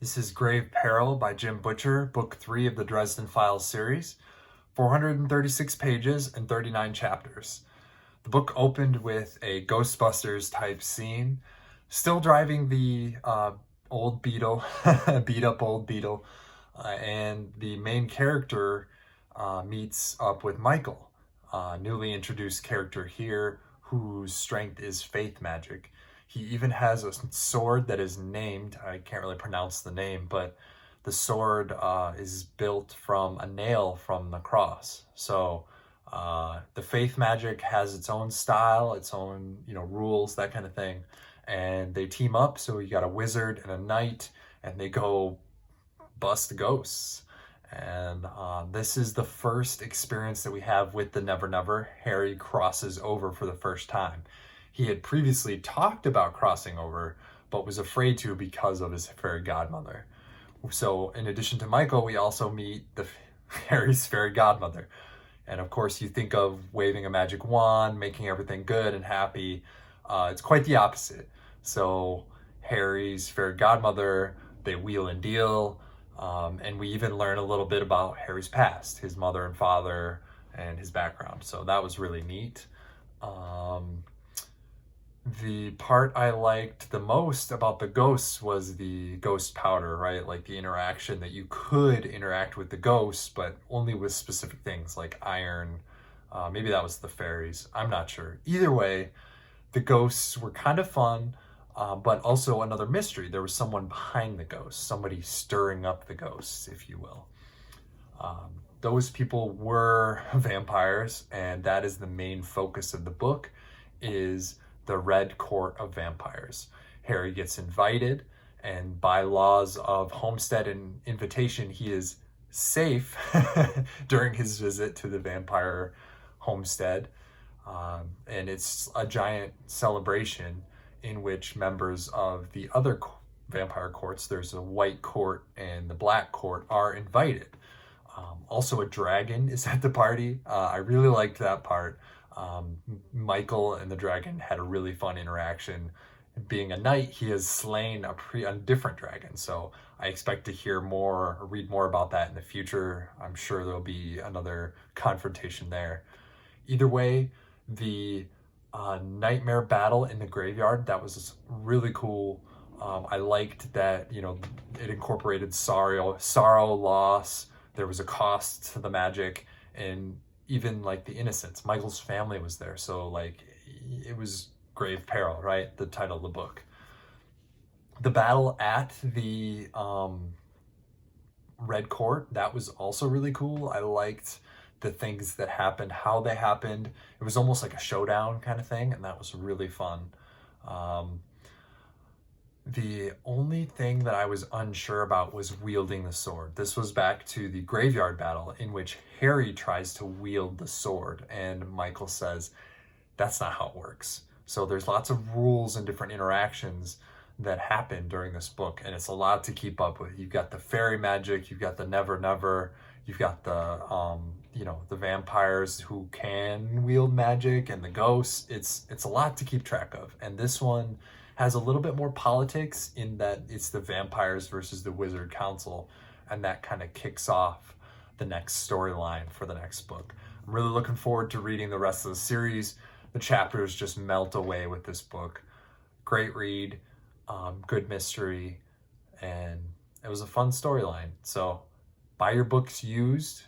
This is Grave Peril by Jim Butcher, Book 3 of the Dresden Files series, 436 pages and 39 chapters. The book opened with a Ghostbusters type scene, still driving the old Beetle, beat up old Beetle, and the main character meets up with Michael, newly introduced character here, whose strength is faith magic. He even has a sword that is named, I can't really pronounce the name, but the sword is built from a nail from the cross. So the faith magic has its own style, its own, rules, that kind of thing. And they team up, so you got a wizard and a knight, and they go bust ghosts. And this is the first experience that we have with the Never Never. Harry crosses over for the first time. He had previously talked about crossing over, but was afraid to because of his fairy godmother. So in addition to Michael, we also meet Harry's fairy godmother. And of course, you think of waving a magic wand, making everything good and happy. It's quite the opposite. So Harry's fairy godmother, they wheel and deal. And we even learn a little bit about Harry's past, his mother and father, and his background. So that was really neat. The part I liked the most about the ghosts was the ghost powder, right? Like the interaction that you could interact with the ghosts, but only with specific things like iron. Maybe that was the fairies. I'm not sure. Either way, the ghosts were kind of fun, but also another mystery. There was someone behind the ghosts, somebody stirring up the ghosts, if you will. Those people were vampires, and that is the main focus of the book, is the Red Court of Vampires. Harry gets invited, and by laws of homestead and invitation, he is safe during his visit to the vampire homestead. And it's a giant celebration in which members of the other vampire courts, there's a white court and the black court, are invited. Also, a dragon is at the party. I really liked that part. Michael and the dragon had a really fun interaction. Being a knight, he has slain a different dragon, so I expect to hear more or read more about that in the future. I'm sure there'll be another confrontation there. Either way, the nightmare battle in the graveyard, that was really cool. I liked that, it incorporated sorrow, loss. There was a cost to the magic, and even like the innocence. Michael's family was there, so like it was Grave Peril, right? The title of the book. The battle at the Red Court, that was also really cool. I liked the things that happened, how they happened. It was almost like a showdown kind of thing, and that was really fun. The only thing that I was unsure about was wielding the sword. This was back to the graveyard battle in which Harry tries to wield the sword, and Michael says, that's not how it works. So there's lots of rules and different interactions that happen during this book, and it's a lot to keep up with. You've got the fairy magic, you've got the Never Never, you've got the the vampires who can wield magic, and the ghosts. It's a lot to keep track of, and this one has a little bit more politics in that it's the vampires versus the wizard council, and that kind of kicks off the next storyline for the next book. I'm really looking forward to reading the rest of the series. The chapters just melt away with this book. Great read, good mystery, and it was a fun storyline. So buy your books used.